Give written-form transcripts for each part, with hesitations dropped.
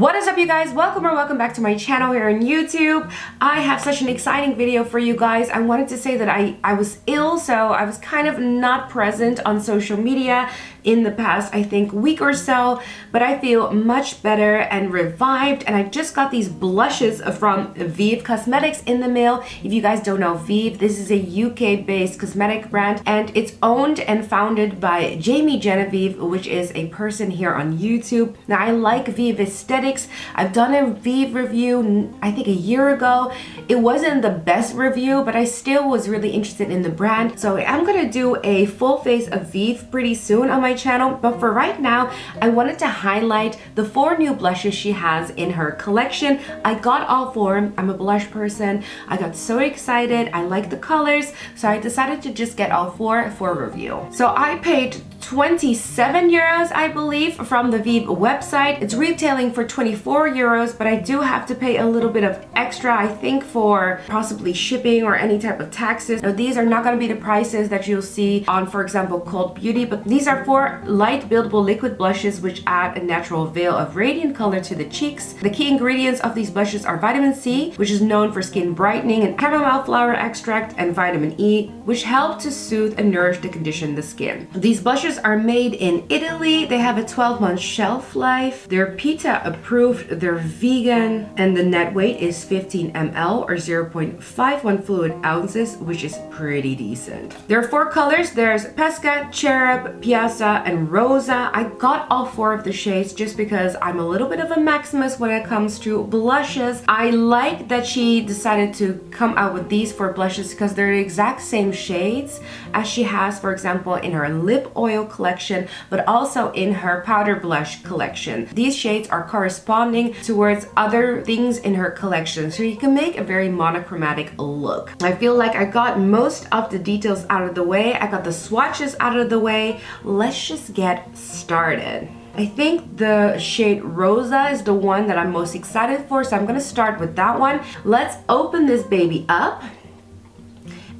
What is up, you guys? Welcome back to my channel here on YouTube. I have such an exciting video for you guys. I wanted to say that I was ill, so I was kind of not present on social media in the past, I think, week or so, but I feel much better and revived, and I just got these blushes from VIEVE Cosmetics in the mail. If you guys don't know VIEVE, this is a UK-based cosmetic brand, and it's owned and founded by Jamie Genevieve, which is a person here on YouTube. Now, I like VIEVE aesthetics. I've done a VIEVE review, I think, a year ago. It wasn't the best review, but I still was really interested in the brand. So I'm gonna do a full face of VIEVE pretty soon on my channel, but for right now, I wanted to highlight the 4 new blushes she has in her collection. I got all 4. I'm a blush person. I got so excited. I like the colors, so I decided to just get all 4 for review. So I paid 27 euros, I believe, from the VIEVE website. It's retailing for 24 euros, but I do have to pay a little bit of extra, I think, for possibly shipping or any type of taxes. Now, these are not going to be the prices that you'll see on, for example, Cold Beauty, but these are 4 light buildable liquid blushes which add a natural veil of radiant color to the cheeks. The key ingredients of these blushes are vitamin C, which is known for skin brightening, and chamomile flower extract, and vitamin E, which help to soothe and nourish the condition the skin. These blushes are made in Italy. They have a 12-month shelf life. They're PETA approved, they're vegan, and the net weight is 15 ml or 0.51 fluid ounces, which is pretty decent. There are 4 colors. There's Pesca, Cherub, Piazza, and Rosa. I got all 4 of the shades just because I'm a little bit of a maximus when it comes to blushes. I like that she decided to come out with these 4 blushes because they're the exact same shades as she has, for example, in her lip oil collection, but also in her powder blush collection. These shades are corresponding towards other things in her collection, so you can make a very monochromatic look. I feel like I got most of the details out of the way. I got the swatches out of the way. Let's just get started. I think the shade Rosa is the one that I'm most excited for, so I'm gonna start with that one. Let's open this baby up.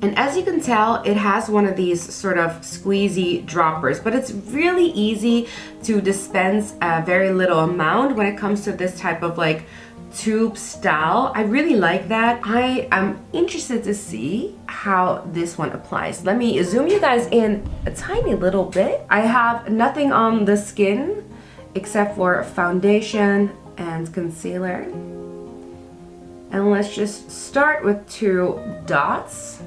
And as you can tell, it has one of these sort of squeezy droppers, but it's really easy to dispense a very little amount when it comes to this type of like tube style. I really like that. I am interested to see how this one applies. Let me zoom you guys in a tiny little bit. I have nothing on the skin except for foundation and concealer. And let's just start with 2 dots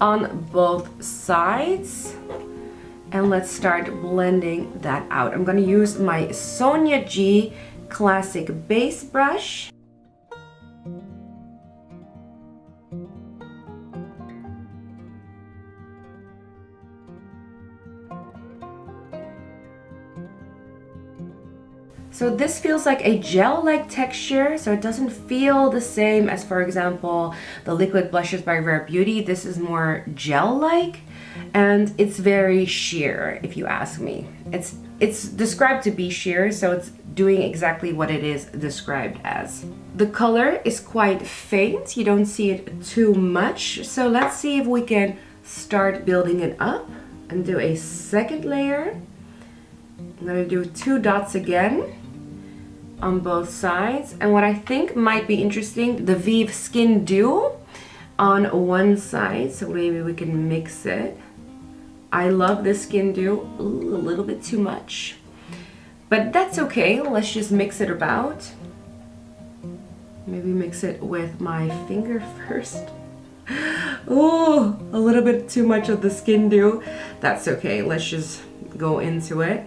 on both sides, and let's start blending that out. I'm going to use my Sonia G classic base brush. So this feels like a gel-like texture, so it doesn't feel the same as, for example, the liquid blushes by Rare Beauty. This is more gel-like, and it's very sheer, if you ask me. It's described to be sheer, so it's doing exactly what it is described as. The color is quite faint. You don't see it too much, so let's see if we can start building it up and do a second layer. I'm gonna do 2 dots again on both sides, and what I think might be interesting, the VIEVE Skin Dew on one side, so maybe we can mix it. I love this Skin Dew. Ooh, a little bit too much, but that's okay. Let's just mix it about. Maybe mix it with my finger first. Oh, a little bit too much of the Skin Dew. That's okay. Let's just go into it.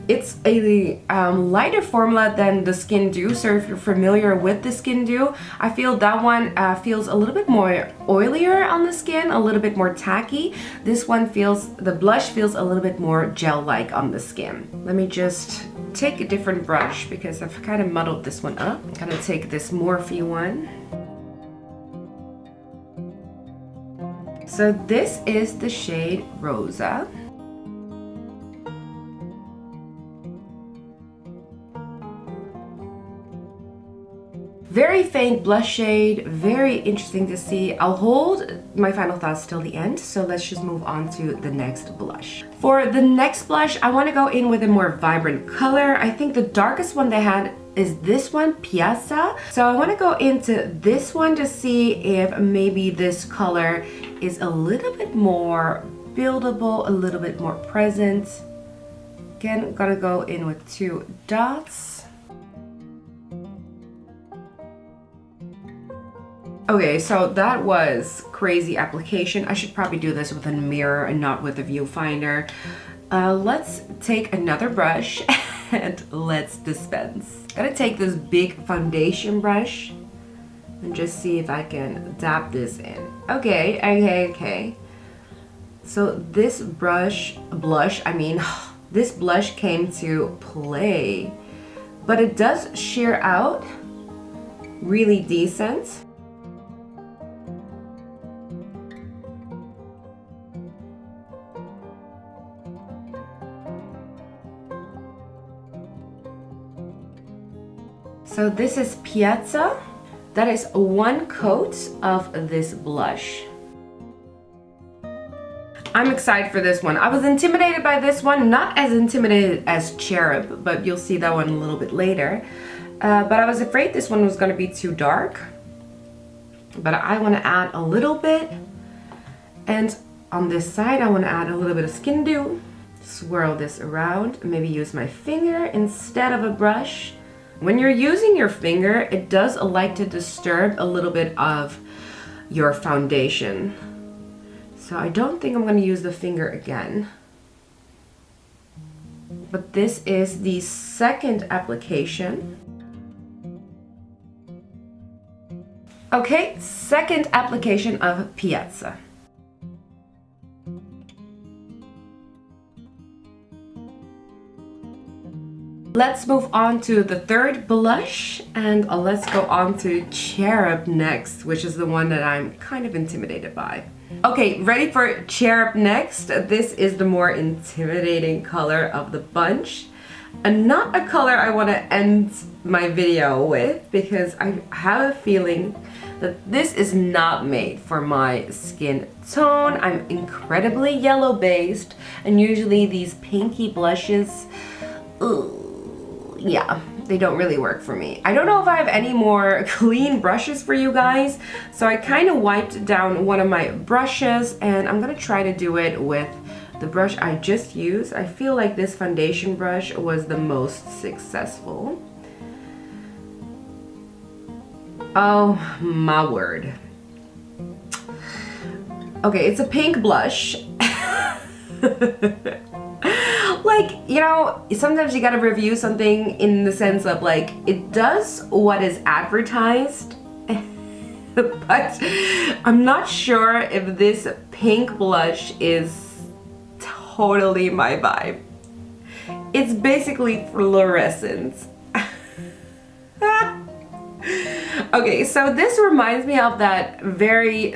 It's a lighter formula than the Skin Dew, so if you're familiar with the Skin Dew, I feel that one feels a little bit more oilier on the skin, a little bit more tacky. This one feels, the blush feels a little bit more gel-like on the skin. Let me just take a different brush because I've kind of muddled this one up. I'm gonna take this Morphe one. So this is the shade Rosa. Very faint blush shade, very interesting to see. I'll hold my final thoughts till the end, so let's just move on to the next blush. For the next blush, I want to go in with a more vibrant color. I think the darkest one they had is this one, Piazza. So I want to go into this one to see if maybe this color is a little bit more buildable, a little bit more present. Again, I'm gonna go in with 2 dots. Okay, so that was crazy application. I should probably do this with a mirror and not with a viewfinder. Let's take another brush and let's dispense. Gotta take this big foundation brush and just see if I can dab this in. Okay. So this blush came to play, but it does sheer out really decent. So this is Piazza. That is 1 coat of this blush. I'm excited for this one. I was intimidated by this one, not as intimidated as Cherub, but you'll see that one a little bit later. But I was afraid this one was gonna be too dark. But I wanna add a little bit. And on this side, I wanna add a little bit of Skin Dew. Swirl this around, maybe use my finger instead of a brush. When you're using your finger, it does like to disturb a little bit of your foundation. So I don't think I'm going to use the finger again. But this is the second application. Okay, second application of Piazza. Let's move on to the third blush, and let's go on to Cherub next, which is the one that I'm kind of intimidated by. Okay, ready for Cherub next. This is the more intimidating color of the bunch, and not a color I want to end my video with, because I have a feeling that this is not made for my skin tone. I'm incredibly yellow based, and usually these pinky blushes, yeah, they don't really work for me. I don't know if I have any more clean brushes for you guys, so I kind of wiped down one of my brushes, and I'm gonna try to do it with the brush I just used. I feel like this foundation brush was the most successful. Oh my word. Okay, it's a pink blush. Like, you know, sometimes you gotta review something in the sense of like, it does what is advertised, but I'm not sure if this pink blush is totally my vibe. It's basically fluorescent. Okay, so this reminds me of that very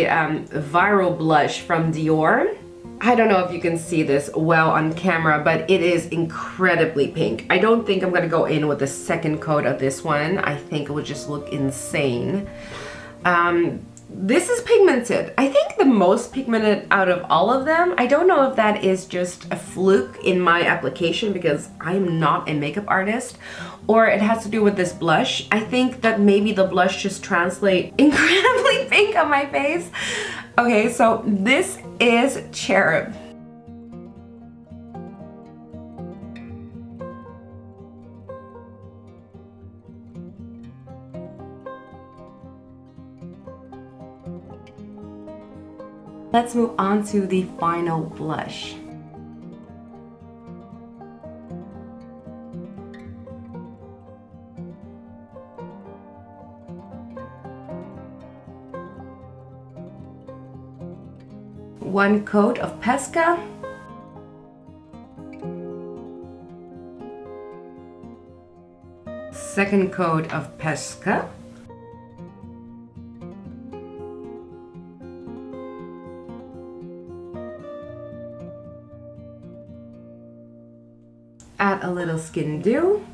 viral blush from Dior. I don't know if you can see this well on camera, but it is incredibly pink. I don't think I'm gonna go in with the second coat of this one. I think it would just look insane. This is pigmented. I think the most pigmented out of all of them. I don't know if that is just a fluke in my application because I'm not a makeup artist, or it has to do with this blush. I think that maybe the blush just translates incredibly pink on my face. Okay, so this is Cherub. Let's move on to the final blush. One coat of Pesca. Second coat of Pesca. Add a little Skin Dew.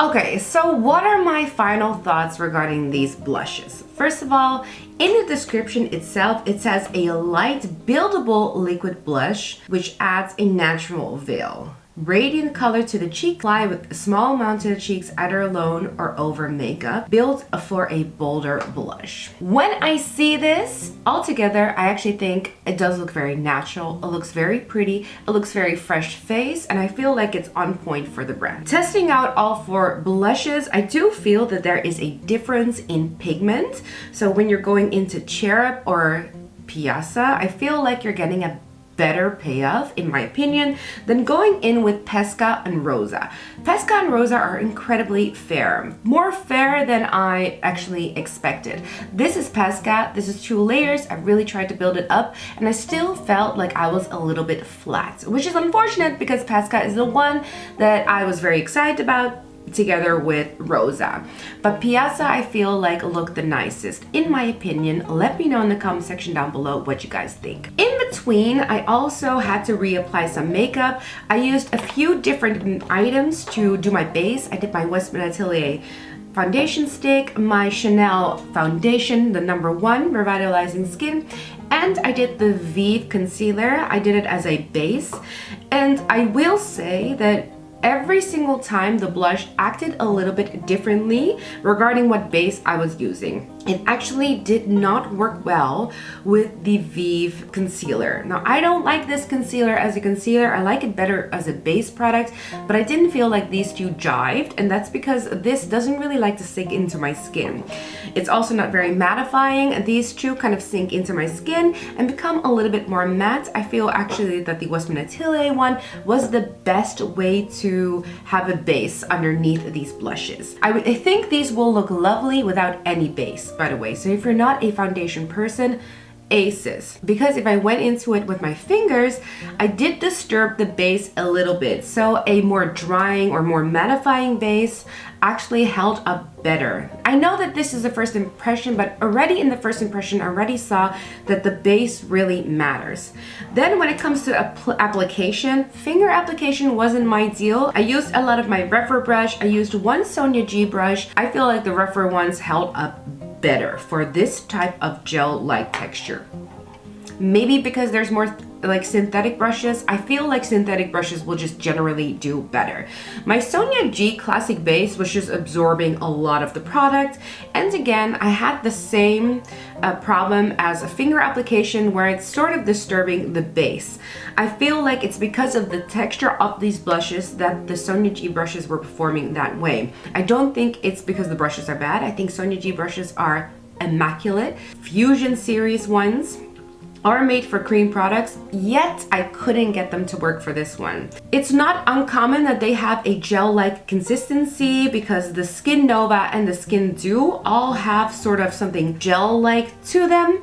Okay, so what are my final thoughts regarding these blushes? First of all, in the description itself, it says a light buildable liquid blush, which adds a natural veil. Radiant color to the cheek, apply with a small amount to the cheeks, either alone or over makeup, built for a bolder blush. When I see this all together, I actually think it does look very natural. It looks very pretty. It looks very fresh face, and I feel like it's on point for the brand. Testing out all 4 blushes, I do feel that there is a difference in pigment. So when you're going into Cherub or Piazza, I feel like you're getting a better payoff, in my opinion, than going in with Pesca and Rosa. Pesca and Rosa are incredibly fair. More fair than I actually expected. This is Pesca. This is 2 layers. I really tried to build it up, and I still felt like I was a little bit flat, which is unfortunate because Pesca is the one that I was very excited about, together with Rosa. But Piazza, I feel like looked the nicest, in my opinion. Let me know in the comment section down below what you guys think. In between, I also had to reapply some makeup. I used a few different items to do my base. I did my Westman Atelier foundation stick, my Chanel foundation, the #1 Revitalizing Skin, and I did the VIEVE concealer. I did it as a base, and I will say that every single time the blush acted a little bit differently regarding what base I was using. It actually did not work well with the VIEVE concealer. Now, I don't like this concealer as a concealer. I like it better as a base product, but I didn't feel like these two jived, and that's because this doesn't really like to sink into my skin. It's also not very mattifying. These two kind of sink into my skin and become a little bit more matte. I feel actually that the Westman Atelier one was the best way to have a base underneath these blushes. I think these will look lovely without any base, by the way. So if you're not a foundation person, aces. Because if I went into it with my fingers, I did disturb the base a little bit. So a more drying or more mattifying base actually held up better. I know that this is a first impression, but already in the first impression, I already saw that the base really matters. Then when it comes to application, finger application wasn't my deal. I used a lot of my REPHR brush. I used one Sonia G brush. I feel like the REPHR ones held up better for this type of gel-like texture. Maybe because there's more like synthetic brushes. I feel like synthetic brushes will just generally do better. My Sonia G Classic Base was just absorbing a lot of the product. And again, I had the same problem as a finger application where it's sort of disturbing the base. I feel like it's because of the texture of these blushes that the Sonia G brushes were performing that way. I don't think it's because the brushes are bad. I think Sonia G brushes are immaculate. Fusion series ones are made for cream products, yet I couldn't get them to work for this one. It's not uncommon that they have a gel-like consistency because the Skin Nova and the Skin Dew all have sort of something gel-like to them,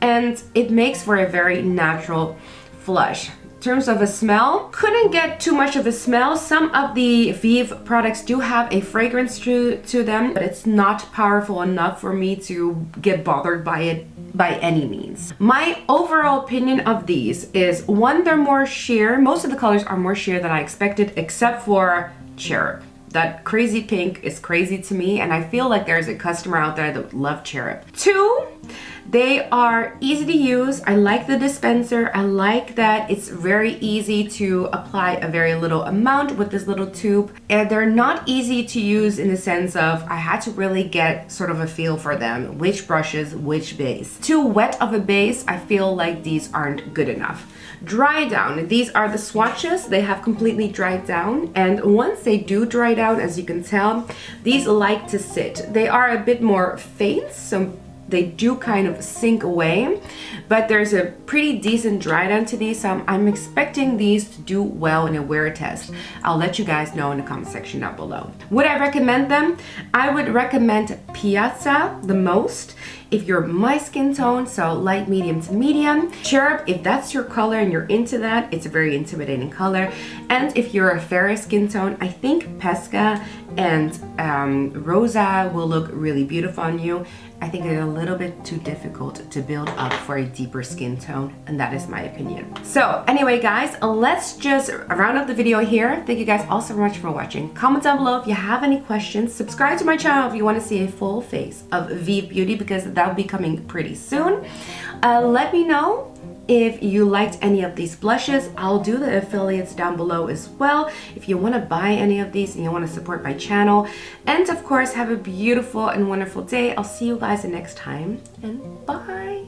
and it makes for a very natural flush. In terms of a smell, couldn't get too much of a smell. Some of the VIEVE products do have a fragrance to them, but it's not powerful enough for me to get bothered by it by any means. My overall opinion of these is, one, they're more sheer. Most of the colors are more sheer than I expected, except for Cherub. That crazy pink is crazy to me, and I feel like there's a customer out there that would love Cherub. 2, they are easy to use. I like the dispenser. I like that it's very easy to apply a very little amount with this little tube. And they're not easy to use in the sense of I had to really get sort of a feel for them, which brushes, which base. Too wet of a base, I feel like these aren't good enough. Dry down. These are the swatches. They have completely dried down, and once they do dry down, as you can tell, these like to sit. They are a bit more faint, so they do kind of sink away, but there's a pretty decent dry down to these, so I'm expecting these to do well in a wear test. I'll let you guys know in the comment section down below. Would I recommend them? I would recommend Piazza the most if you're my skin tone, so light, medium to medium. Cherub, if that's your color and you're into that, it's a very intimidating color. And if you're a fairer skin tone, I think Pesca and Rosa will look really beautiful on you. I think they're a little bit too difficult to build up for a deeper skin tone, and that is my opinion. So anyway guys, let's just round up the video here. Thank you guys all so much for watching. Comment down below if you have any questions. Subscribe to my channel if you want to see a full face of VIEVE Beauty, because that will be coming pretty soon. Let me know if you liked any of these blushes. I'll do the affiliates down below as well if you want to buy any of these and you want to support my channel. And of course, have a beautiful and wonderful day. I'll see you guys the next time, and bye.